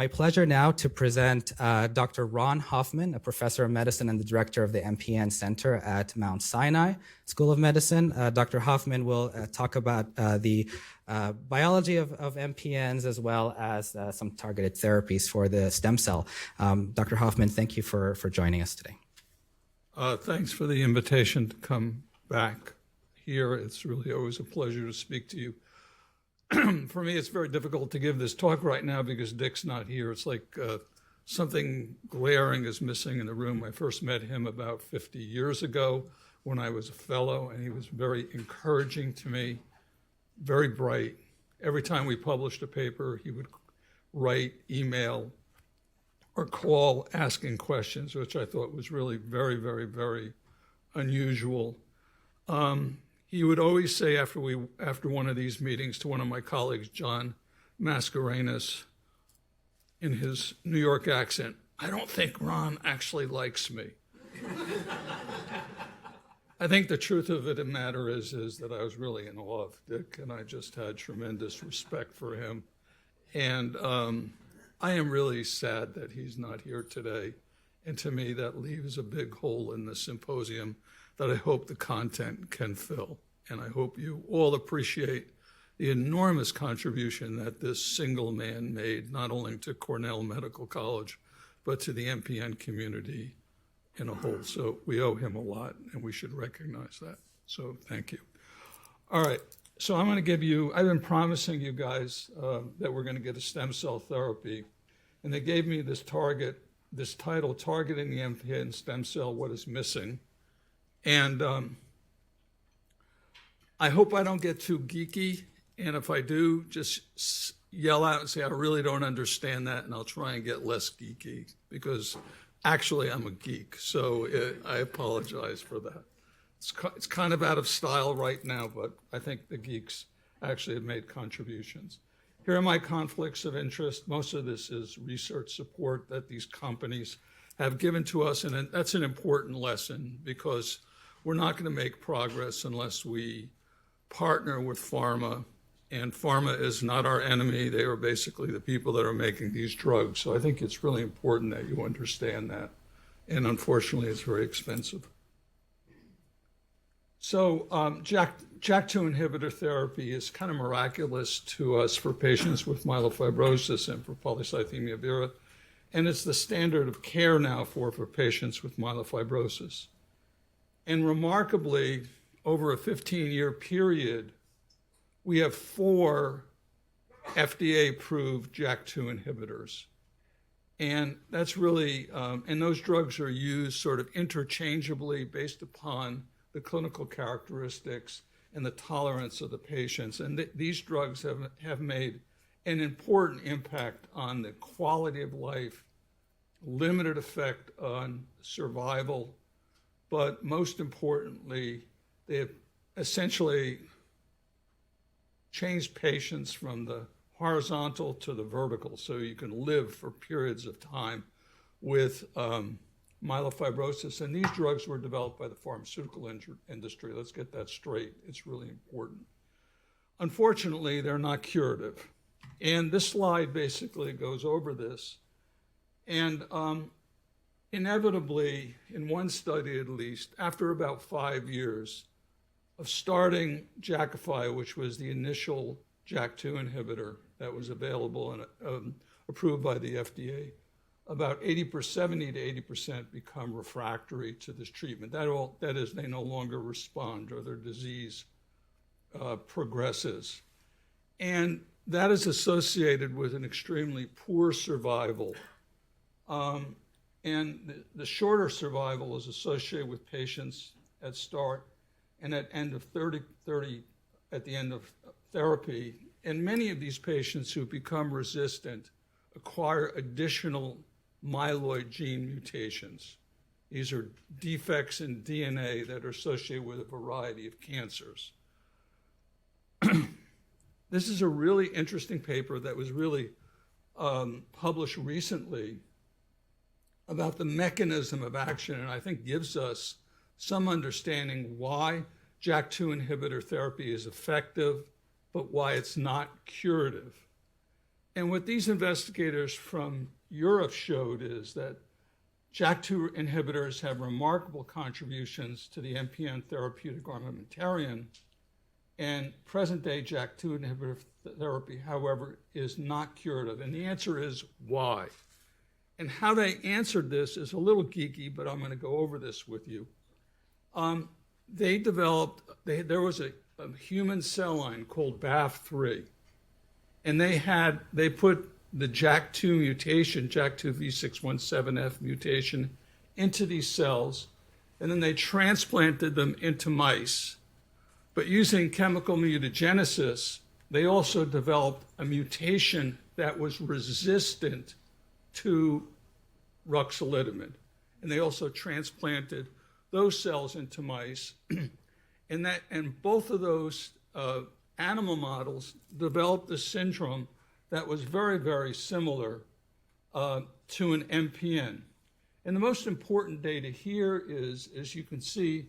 My pleasure now to present Dr. Ron Hoffman, a professor of medicine and the director of the MPN Center at Mount Sinai School of Medicine. Dr. Hoffman will talk about the biology of MPNs as well as some targeted therapies for the stem cell. Dr. Hoffman, thank you for joining us today. Thanks for the invitation to come back here. It's really always a pleasure to speak to you. For me, it's very difficult to give this talk right now because Dick's not here. It's like something glaring is missing in the room. I first met him about 50 years ago when I was a fellow, and he was very encouraging to me, very bright. Every time we published a paper, he would write, email, or call asking questions, which I thought was really very, very, very unusual. He would always say after one of these meetings to one of my colleagues, John Mascarenhas, in his New York accent, "I don't think Ron actually likes me." I think the truth of the matter is that I was really in awe of Dick, and I just had tremendous respect for him. And I am really sad that he's not here today. And to me, that leaves a big hole in the symposium that I hope the content can fill. And I hope you all appreciate the enormous contribution that this single man made, not only to Cornell Medical College, but to the MPN community in a whole. So we owe him a lot, and we should recognize that. So thank you. All right, so I'm gonna give you, I've been promising you guys that we're gonna get a stem cell therapy, and they gave me this title, Targeting the MPN Stem Cell, What is Missing? And I hope I don't get too geeky, and if I do, just yell out and say, I really don't understand that, and I'll try and get less geeky, because actually I'm a geek, so I apologize for that. It's kind of out of style right now, but I think the geeks actually have made contributions. Here are my conflicts of interest. Most of this is research support that these companies have given to us, and that's an important lesson because we're not going to make progress unless we partner with pharma, and pharma is not our enemy. They are basically the people that are making these drugs. So I think it's really important that you understand that, and unfortunately, it's very expensive. So JAK2 inhibitor therapy is kind of miraculous to us for patients with myelofibrosis and for polycythemia vera, and it's the standard of care now for patients with myelofibrosis. And remarkably, over a 15-year period, we have 4 FDA-approved JAK2 inhibitors. And that's really, and those drugs are used sort of interchangeably based upon the clinical characteristics and the tolerance of the patients. And these drugs have made an important impact on the quality of life, limited effect on survival, but most importantly, they have essentially changed patients from the horizontal to the vertical, so you can live for periods of time with myelofibrosis. And these drugs were developed by the pharmaceutical industry. Let's get that straight. It's really important. Unfortunately, they're not curative. And this slide basically goes over this. And inevitably, in one study at least, after about 5 years of starting Jakafi, which was the initial JAK2 inhibitor that was available and approved by the FDA, about 70 to 80% become refractory to this treatment. That is, they no longer respond or their disease progresses. And that is associated with an extremely poor survival. And the shorter survival is associated with patients at start and at end of at the end of therapy. And many of these patients who become resistant acquire additional myeloid gene mutations. These are defects in DNA that are associated with a variety of cancers. This is a really interesting paper that was really published recently about the mechanism of action, and I think gives us some understanding why JAK2 inhibitor therapy is effective, but why it's not curative. And what these investigators from Europe showed is that JAK2 inhibitors have remarkable contributions to the MPN therapeutic armamentarium, and present-day JAK2 inhibitor therapy, however, is not curative. And the answer is why? And how they answered this is a little geeky, but I'm going to go over this with you. They developed, there was a human cell line called BAF3, and they put the JAK2 mutation, JAK2 V617F mutation, into these cells, and then they transplanted them into mice. But using chemical mutagenesis, they also developed a mutation that was resistant to ruxolitinib. And they also transplanted those cells into mice. and both of those animal models developed a syndrome that was very, very similar to an MPN. And the most important data here is, as you can see,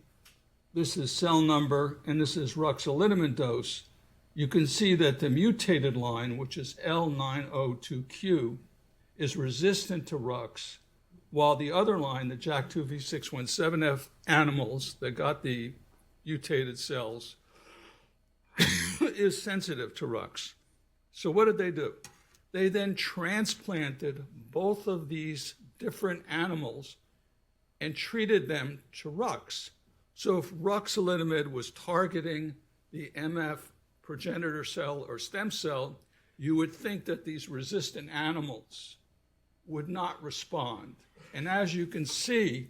this is cell number and this is ruxolitinib dose. You can see that the mutated line, which is L902Q, is resistant to Rux, while the other line, the JAK2 V617F animals that got the mutated cells, is sensitive to Rux. So what did they do? They then transplanted both of these different animals and treated them to Rux. So if ruxolitinib was targeting the MF progenitor cell or stem cell, you would think that these resistant animals would not respond. And as you can see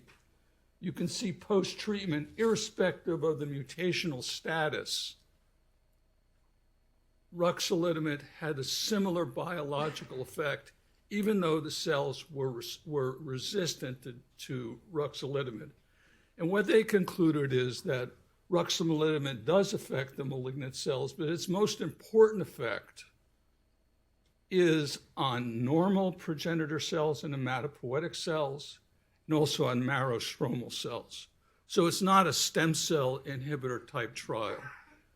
post-treatment, irrespective of the mutational status, ruxolitinib had a similar biological effect, even though the cells were resistant to ruxolitinib. And what they concluded is that ruxolitinib does affect the malignant cells, but its most important effect is on normal progenitor cells and hematopoietic cells, and also on marrow stromal cells. So it's not a stem cell inhibitor type trial.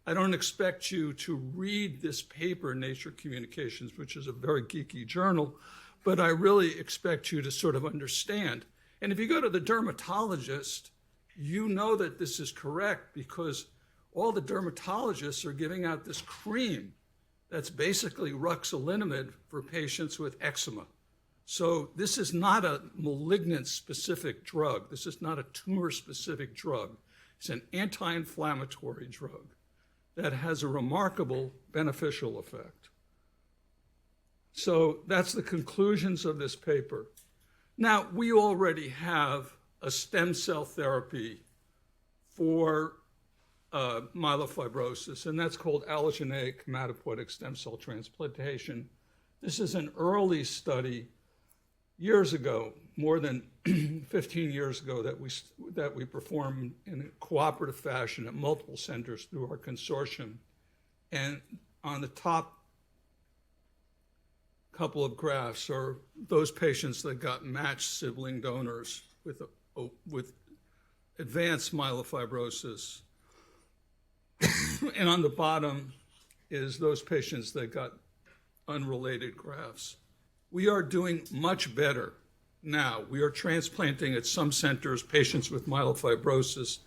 I don't expect you to read this paper in Nature Communications, which is a very geeky journal, but I really expect you to sort of understand. And if you go to the dermatologist, you know that this is correct because all the dermatologists are giving out this cream that's basically ruxolitinib for patients with eczema. So this is not a malignant-specific drug. This is not a tumor-specific drug. It's an anti-inflammatory drug that has a remarkable beneficial effect. So that's the conclusions of this paper. Now, we already have a stem cell therapy for myelofibrosis, and that's called allogeneic hematopoietic stem cell transplantation. This is an early study years ago, more than 15 years ago, that we performed in a cooperative fashion at multiple centers through our consortium. And on the top couple of graphs are those patients that got matched sibling donors with advanced myelofibrosis. And on the bottom is those patients that got unrelated grafts. We are doing much better now. We are transplanting at some centers patients with myelofibrosis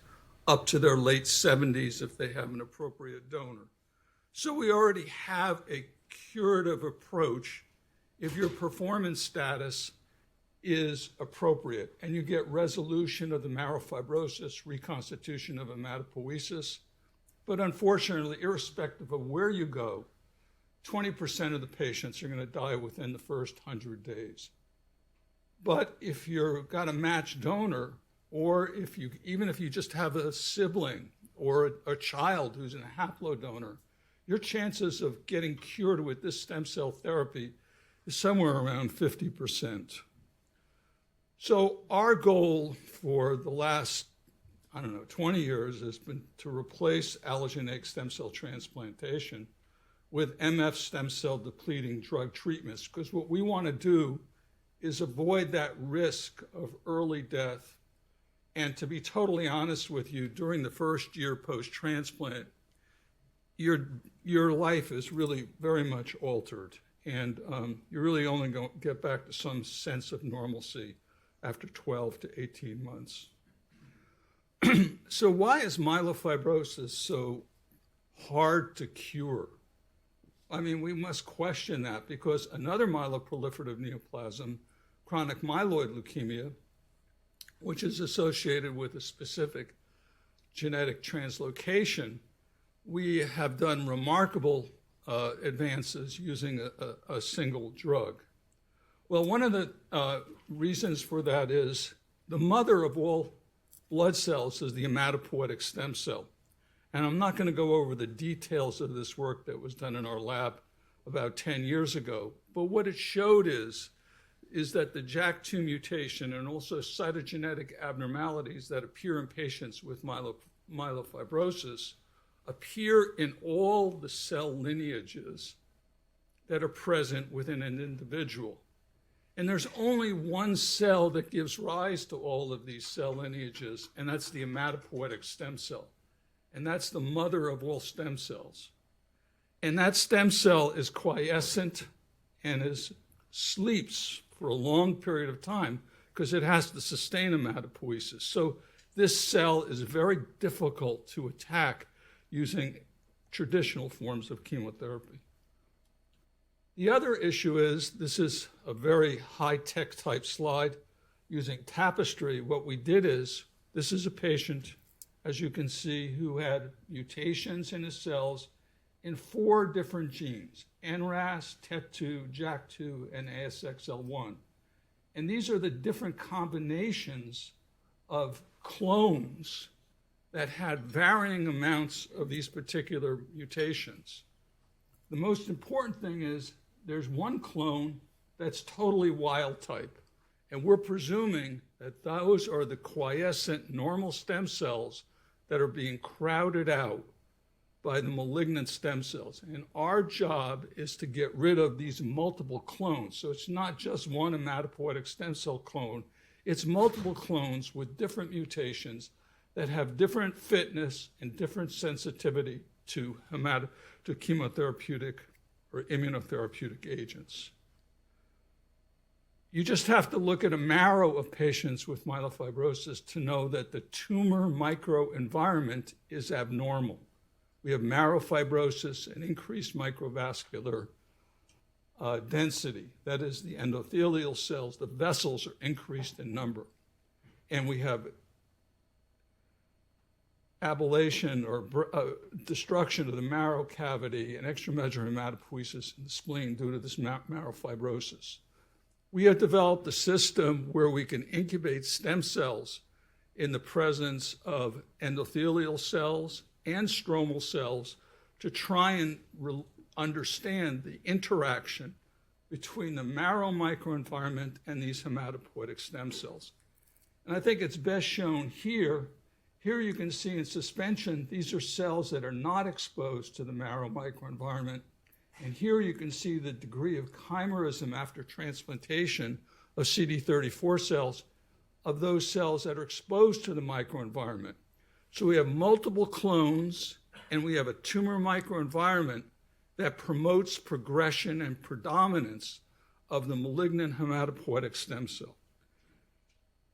up to their late 70s if they have an appropriate donor. So we already have a curative approach if your performance status is appropriate and you get resolution of the myelofibrosis, reconstitution of hematopoiesis. But unfortunately, irrespective of where you go, 20% of the patients are going to die within the first 100 days. But if you've got a matched donor, or even if you just have a sibling or a child who's a haplodonor, your chances of getting cured with this stem cell therapy is somewhere around 50%. So our goal for the last, 20 years has been to replace allogeneic stem cell transplantation with MF stem cell depleting drug treatments, because what we want to do is avoid that risk of early death. And to be totally honest with you, during the first year post-transplant, your life is really very much altered. And you really only get back to some sense of normalcy after 12 to 18 months. So why is myelofibrosis so hard to cure? I mean, we must question that, because another myeloproliferative neoplasm, chronic myeloid leukemia, which is associated with a specific genetic translocation, we have done remarkable advances using a single drug. Well, one of the reasons for that is the mother of all blood cells is the hematopoietic stem cell. And I'm not going to go over the details of this work that was done in our lab about 10 years ago, but what it showed is that the JAK2 mutation and also cytogenetic abnormalities that appear in patients with myelofibrosis appear in all the cell lineages that are present within an individual. And there's only one cell that gives rise to all of these cell lineages, and that's the hematopoietic stem cell. And that's the mother of all stem cells. And that stem cell is quiescent and sleeps for a long period of time because it has to sustain hematopoiesis. So this cell is very difficult to attack using traditional forms of chemotherapy. The other issue is, this is a very high-tech type slide using Tapestry. What we did is, this is a patient, as you can see, who had mutations in his cells in 4 different genes: NRAS, TET2, JAK2, and ASXL1. And these are the different combinations of clones that had varying amounts of these particular mutations. The most important thing is there's one clone that's totally wild type, and we're presuming that those are the quiescent normal stem cells that are being crowded out by the malignant stem cells. And our job is to get rid of these multiple clones. So it's not just one hematopoietic stem cell clone, it's multiple clones with different mutations that have different fitness and different sensitivity to chemotherapeutic or immunotherapeutic agents. You just have to look at a marrow of patients with myelofibrosis to know that the tumor microenvironment is abnormal. We have marrow fibrosis and increased microvascular density. That is, the endothelial cells, the vessels are increased in number. And we have ablation or destruction of the marrow cavity and extramedullary hematopoiesis in the spleen due to this marrow fibrosis. We have developed a system where we can incubate stem cells in the presence of endothelial cells and stromal cells to try and understand the interaction between the marrow microenvironment and these hematopoietic stem cells. And I think it's best shown here. Here you can see in suspension, these are cells that are not exposed to the marrow microenvironment. And here you can see the degree of chimerism after transplantation of CD34 cells of those cells that are exposed to the microenvironment. So we have multiple clones, and we have a tumor microenvironment that promotes progression and predominance of the malignant hematopoietic stem cell.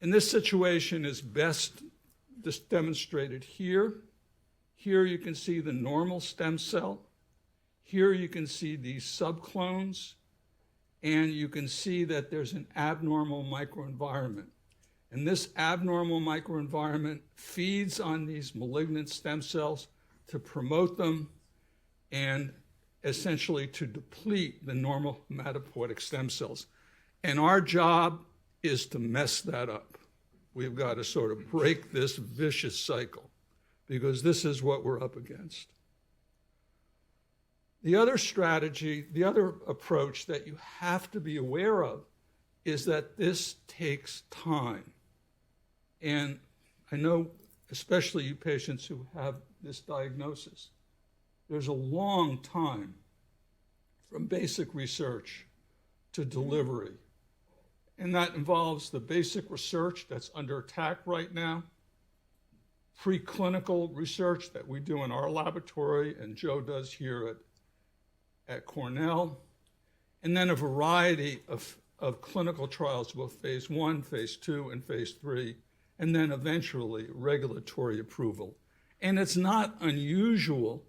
And this situation is best demonstrated here. Here you can see the normal stem cell. Here you can see these subclones, and you can see that there's an abnormal microenvironment. And this abnormal microenvironment feeds on these malignant stem cells to promote them and essentially to deplete the normal hematopoietic stem cells. And our job is to mess that up. We've got to sort of break this vicious cycle, because this is what we're up against. The other strategy, the other approach that you have to be aware of is that this takes time. And I know, especially you patients who have this diagnosis, there's a long time from basic research to delivery. And that involves the basic research that's under attack right now, preclinical research that we do in our laboratory and Joe does here at Cornell, and then a variety of clinical trials, both phase 1, phase 2, and phase 3, and then eventually regulatory approval. And it's not unusual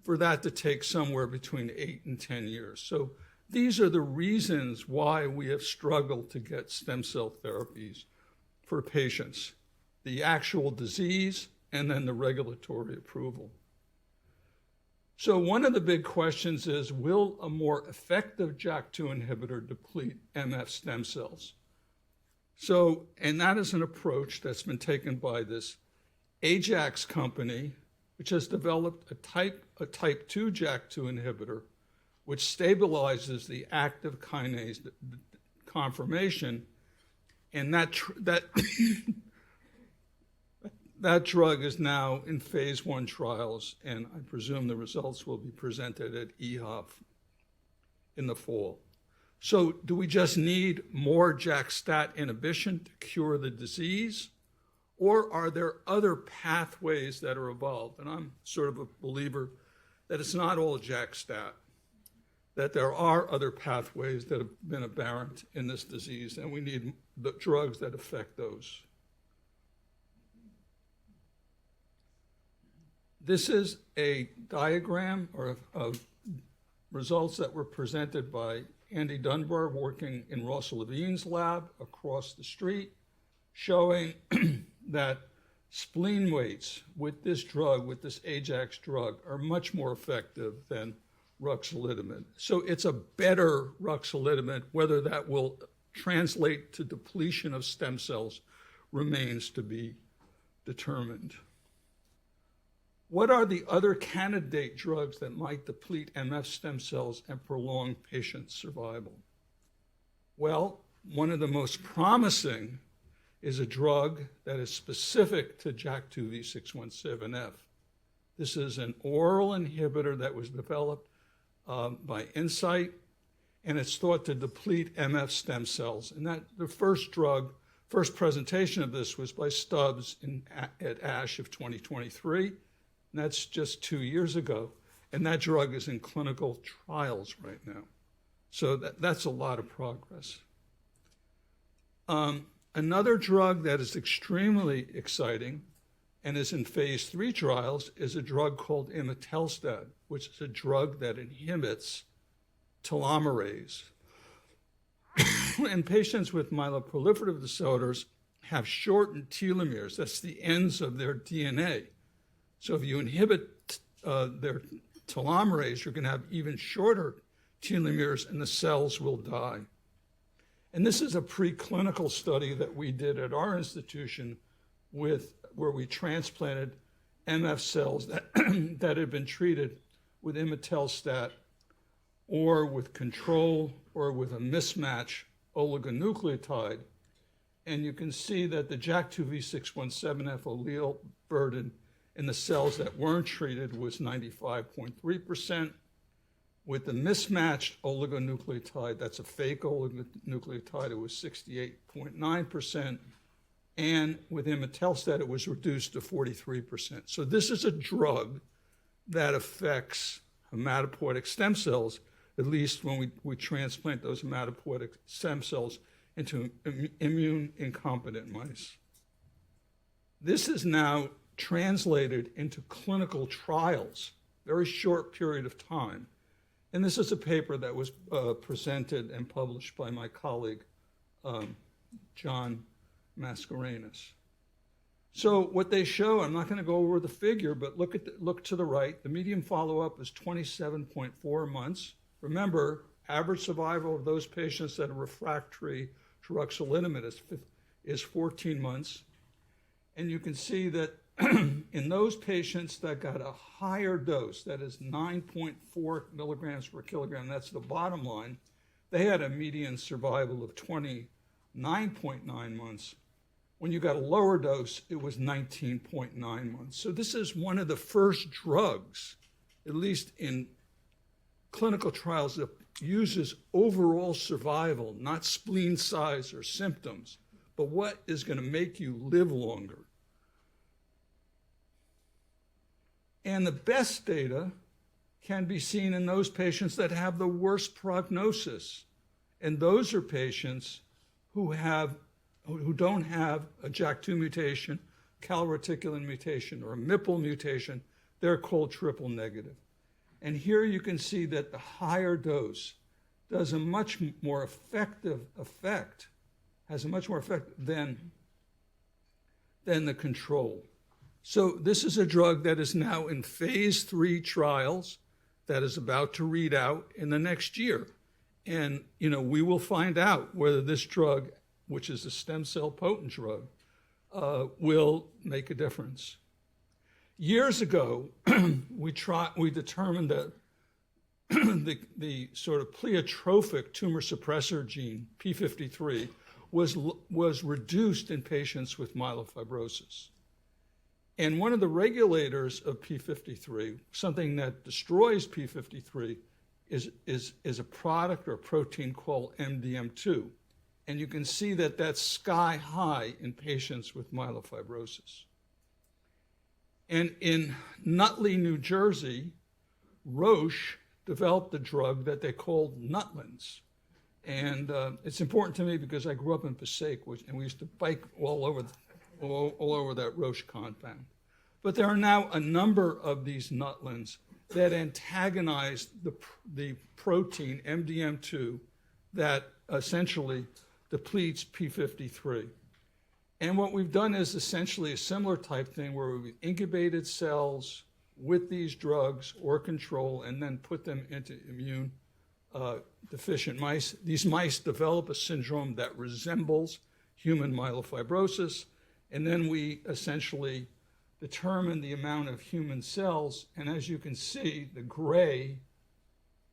for that to take somewhere between 8 and 10 years. So these are the reasons why we have struggled to get stem cell therapies for patients: the actual disease and then the regulatory approval. So one of the big questions is, will a more effective JAK2 inhibitor deplete MF stem cells? So, and that is an approach that's been taken by this Ajax company, which has developed a type 2 JAK2 inhibitor, which stabilizes the active kinase conformation, and that that drug is now in phase 1 trials, and I presume the results will be presented at EHOP in the fall. So do we just need more JAK-STAT inhibition to cure the disease? Or are there other pathways that are evolved? And I'm sort of a believer that it's not all JAK-STAT, that there are other pathways that have been aberrant in this disease, and we need the drugs that affect those. This is a diagram of results that were presented by Andy Dunbar working in Ross Levine's lab across the street, showing that spleen weights with this drug, with this Ajax drug, are much more effective than ruxolitinib. So it's a better ruxolitinib. Whether that will translate to depletion of stem cells remains to be determined. What are the other candidate drugs that might deplete MF stem cells and prolong patient survival? Well, one of the most promising is a drug that is specific to JAK2 V617F. This is an oral inhibitor that was developed by Incyte, and it's thought to deplete MF stem cells. And that the first presentation of this was by Stubbs at ASH of 2023. And that's just 2 years ago. And that drug is in clinical trials right now. So that's a lot of progress. Another drug that is extremely exciting and is in phase 3 trials is a drug called imetelstat, which is a drug that inhibits telomerase. And patients with myeloproliferative disorders have shortened telomeres. That's the ends of their DNA. So if you inhibit their telomerase, you're going to have even shorter telomeres, and the cells will die. And this is a preclinical study that we did at our institution where we transplanted MF cells that had been treated with imetelstat or with control or with a mismatch oligonucleotide. And you can see that the JAK2 V617F allele burden in the cells that weren't treated was 95.3%. With the mismatched oligonucleotide, that's a fake oligonucleotide, it was 68.9%. And with imetelstat, it was reduced to 43%. So this is a drug that affects hematopoietic stem cells, at least when we transplant those hematopoietic stem cells into immune incompetent mice. This is now translated into clinical trials, very short period of time. And this is a paper that was presented and published by my colleague, John Mascarenhas. So what they show, I'm not going to go over the figure, but look to the right. The median follow-up is 27.4 months. Remember, average survival of those patients that are refractory to ruxolitinib is 14 months. And you can see that in those patients that got a higher dose, that is 9.4 milligrams per kilogram, that's the bottom line, they had a median survival of 29.9 months. When you got a lower dose, it was 19.9 months. So this is one of the first drugs, at least in clinical trials, that uses overall survival, not spleen size or symptoms, but what is going to make you live longer. And the best data can be seen in those patients that have the worst prognosis. And those are patients who don't have a JAK2 mutation, calreticulin mutation, or a MPL mutation. They're called triple negative. And here you can see that the higher dose does a much more effective effect, has a much more effect than the control. So this is a drug that is now in phase 3 trials that is about to read out in the next year. And, we will find out whether this drug, which is a stem cell potent drug, will make a difference. Years ago, we determined that the sort of pleiotropic tumor suppressor gene, P53, was reduced in patients with myelofibrosis. And one of the regulators of P53, something that destroys P53, is a product or a protein called MDM2. And you can see that that's sky high in patients with myelofibrosis. And in Nutley, New Jersey, Roche developed a drug that they called Nutlins. And it's important to me because I grew up in Passaic, and we used to bike all over that Roche compound. But there are now a number of these Nutlins that antagonize the protein MDM2 that essentially depletes P53. And what we've done is essentially a similar type thing where we've incubated cells with these drugs or control and then put them into immune deficient mice. These mice develop a syndrome that resembles human myelofibrosis, and then we essentially determine the amount of human cells, and as you can see, the gray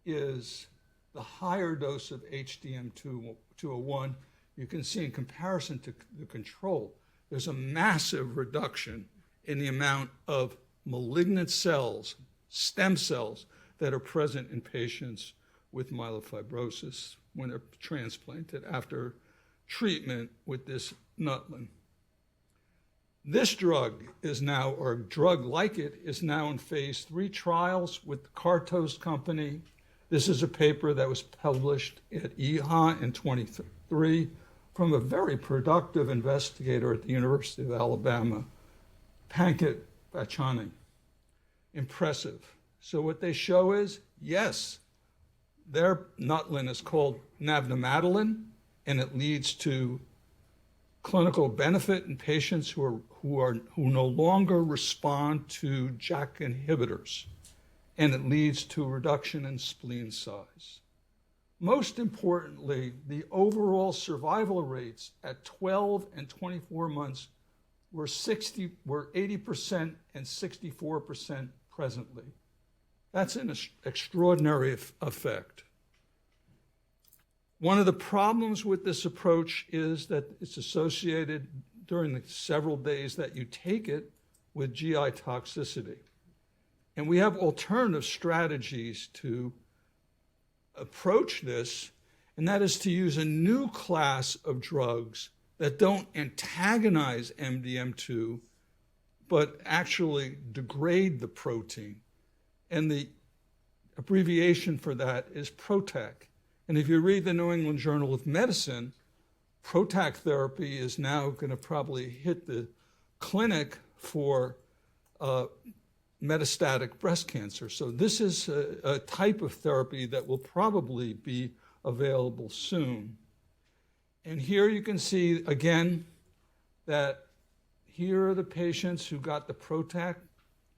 is the higher dose of HDM201. You can see in comparison to the control, there's a massive reduction in the amount of malignant cells, stem cells, that are present in patients with myelofibrosis when they're transplanted after treatment with this Nutlin. This drug is now, or a drug like it, is now in phase 3 trials with the Cartos company. This is a paper that was published at Icahn in 23 from a very productive investigator at the University of Alabama, Pankit Bachani. Impressive. So what they show is, yes, their Nutlin is called navtemadlin, and it leads to clinical benefit in patients who no longer respond to JAK inhibitors, and it leads to a reduction in spleen size. Most importantly, the overall survival rates at 12 and 24 months were 80% and 64% presently. That's an extraordinary effect. One of the problems with this approach is that it's associated during the several days that you take it with GI toxicity. And we have alternative strategies to approach this, and that is to use a new class of drugs that don't antagonize MDM2, but actually degrade the protein. And the abbreviation for that is PROTAC. And if you read the New England Journal of Medicine, PROTAC therapy is now going to probably hit the clinic for metastatic breast cancer. So this is a type of therapy that will probably be available soon. And here you can see, again, that here are the patients who got the PROTAC,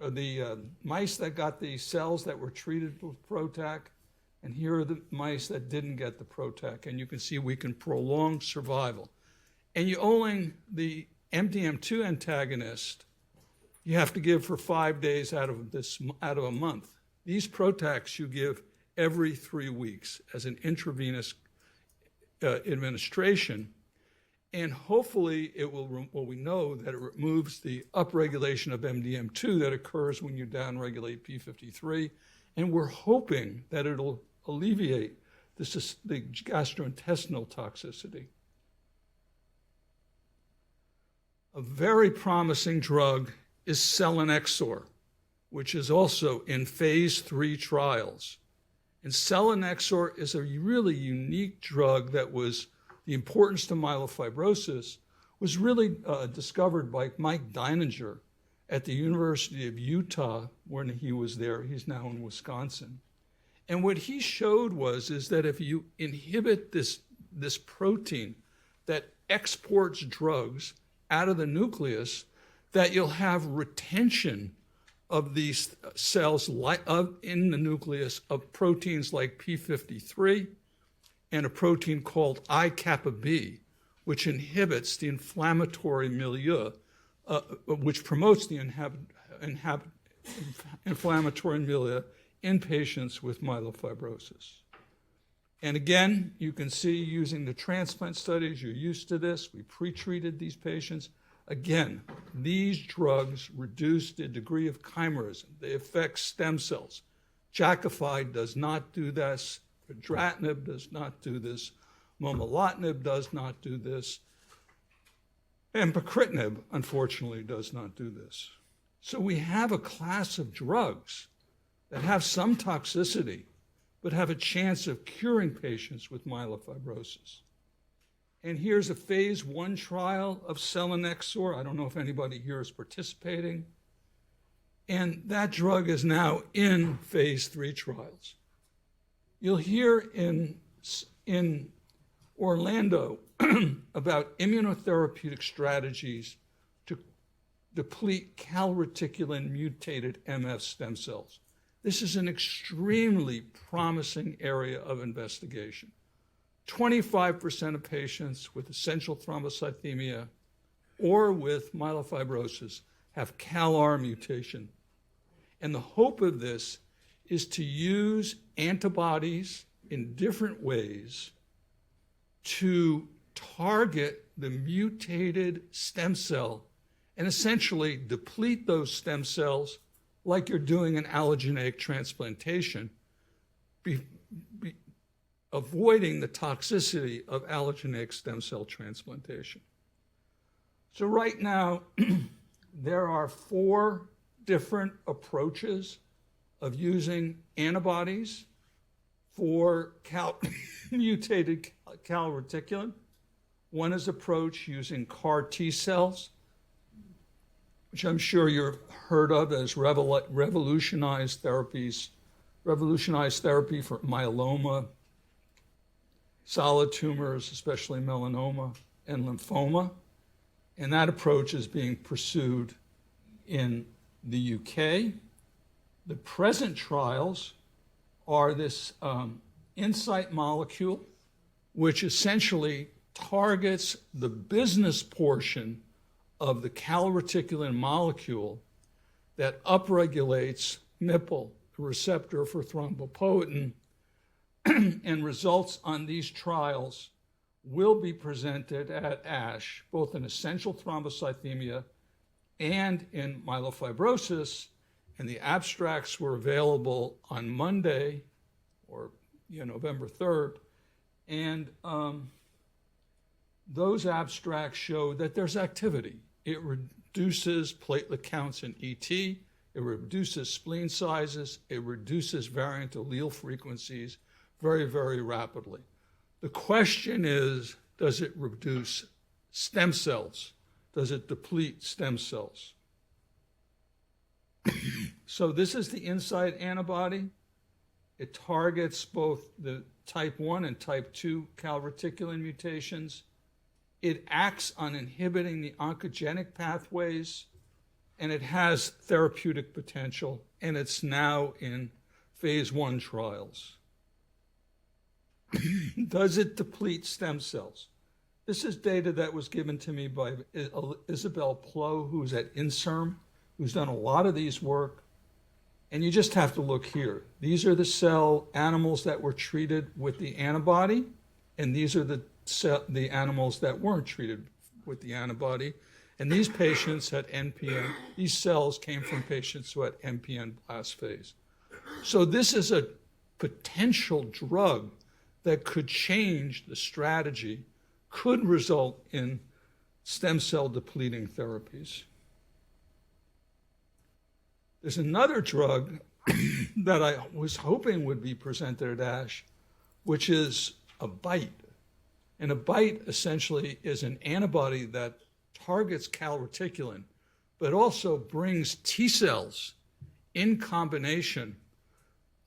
or the mice that got the cells that were treated with PROTAC, and here are the mice that didn't get the PROTAC. And you can see we can prolong survival. And you only, the MDM2 antagonist, you have to give for 5 days out of a month. These PROTACs you give every 3 weeks as an intravenous administration. And hopefully it will, we know that it removes the upregulation of MDM2 that occurs when you downregulate P53. And we're hoping that it'll alleviate the gastrointestinal toxicity. A very promising drug is selinexor. which is also in phase 3 trials. And selinexor is a really unique drug that was, the importance to myelofibrosis was really discovered by Mike Deininger at the University of Utah when he was there. He's now in Wisconsin. And what he showed is that if you inhibit this protein that exports drugs out of the nucleus, that you'll have retention of these cells in the nucleus of proteins like P53 and a protein called IKB, which inhibits the inflammatory milieu, which promotes the inflammatory milieu in patients with myelofibrosis. And again, you can see using the transplant studies, you're used to this. We pre-treated these patients. Again, these drugs reduce the degree of chimerism. They affect stem cells. Jakafi does not do this. Fedratinib does not do this. Momelotinib does not do this. And pacritinib, unfortunately, does not do this. So we have a class of drugs that have some toxicity, but have a chance of curing patients with myelofibrosis. And here's a phase 1 trial of selinexor. I don't know if anybody here is participating. And that drug is now in phase 3 trials. You'll hear in Orlando about immunotherapeutic strategies to deplete calreticulin mutated MF stem cells. This is an extremely promising area of investigation. 25% of patients with essential thrombocythemia or with myelofibrosis have CALR mutation. And the hope of this is to use antibodies in different ways to target the mutated stem cell and essentially deplete those stem cells like you're doing an allogeneic transplantation, avoiding the toxicity of allogeneic stem cell transplantation. So right now, there are 4 different approaches of using antibodies for mutated calreticulin. One is approach using CAR T cells, which I'm sure you've heard of as revolutionized therapy for myeloma, solid tumors, especially melanoma and lymphoma. And that approach is being pursued in the UK. The present trials are this Insight molecule, which essentially targets the business portion of the calreticulin molecule that upregulates MPL, the receptor for thrombopoietin, and results on these trials will be presented at ASH, both in essential thrombocythemia and in myelofibrosis, and the abstracts were available on Monday, or November 3rd, and those abstracts show that there's activity. It reduces platelet counts in ET, it reduces spleen sizes, it reduces variant allele frequencies very, very rapidly. The question is, does it reduce stem cells? Does it deplete stem cells? So this is the Insight antibody. It targets both the type 1 and type 2 calreticulin mutations. It acts on inhibiting the oncogenic pathways, and it has therapeutic potential, and it's now in phase 1 trials. Does it deplete stem cells? This is data that was given to me by Isabel Plow, who's at INSERM, who's done a lot of these work. And you just have to look here. These are the cell animals that were treated with the antibody, and these are the animals that weren't treated with the antibody. And these patients had MPN. These cells came from patients who had MPN blast phase. So this is a potential drug that could change the strategy, could result in stem cell depleting therapies. There's another drug that I was hoping would be presented at ASH, which is a BiTE. And a BiTE essentially is an antibody that targets calreticulin, but also brings T cells in combination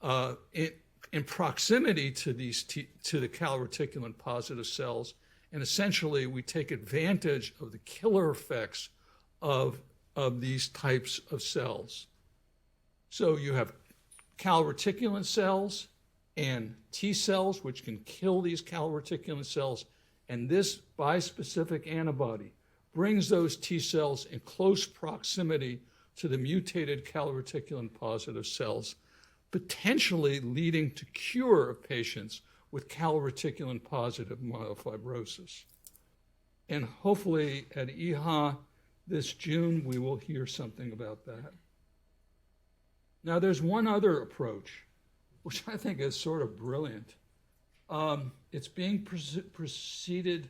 in proximity to to the calreticulin positive cells. And essentially, we take advantage of the killer effects of these types of cells. So you have calreticulin cells and T cells, which can kill these calreticulin cells. And this bispecific antibody brings those T cells in close proximity to the mutated calreticulin positive cells, potentially leading to cure of patients with calreticulin positive myelofibrosis. And hopefully at EHA this June, we will hear something about that. Now, there's one other approach, which I think is sort of brilliant. It's being pursued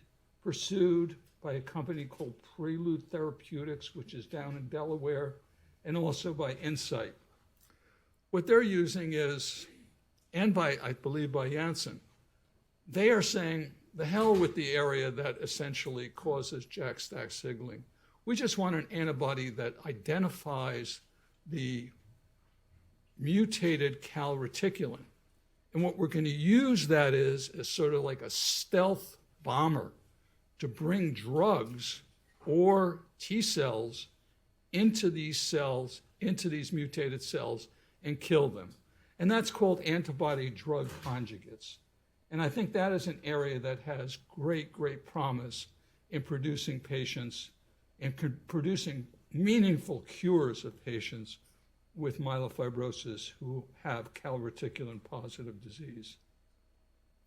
by a company called Prelude Therapeutics, which is down in Delaware, and also by Incyte. What they're using is, and I believe by Janssen, they are saying, the hell with the area that essentially causes JAK-STAT signaling. We just want an antibody that identifies the mutated calreticulin. And what we're going to use that is sort of like a stealth bomber to bring drugs or T cells into these mutated cells and kill them. And that's called antibody drug conjugates. And I think that is an area that has great, great promise in producing patients and producing meaningful cures of patients with myelofibrosis who have calreticulin positive disease.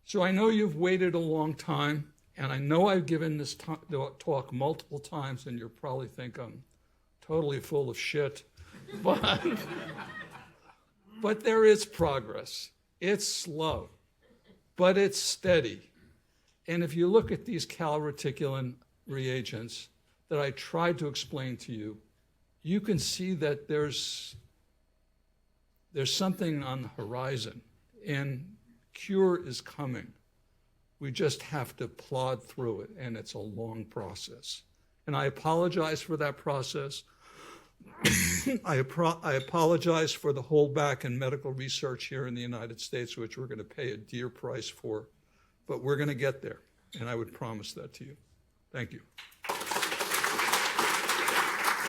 So I know you've waited a long time, and I know I've given this talk multiple times, and you'll probably think I'm totally full of shit, but there is progress. It's slow, but it's steady. And if you look at these calreticulin reagents that I tried to explain to you, you can see that there's something on the horizon, and cure is coming. We just have to plod through it, and it's a long process. And I apologize for that process. I apologize for the holdback in medical research here in the United States, which we're going to pay a dear price for, but we're going to get there, and I would promise that to you. Thank you.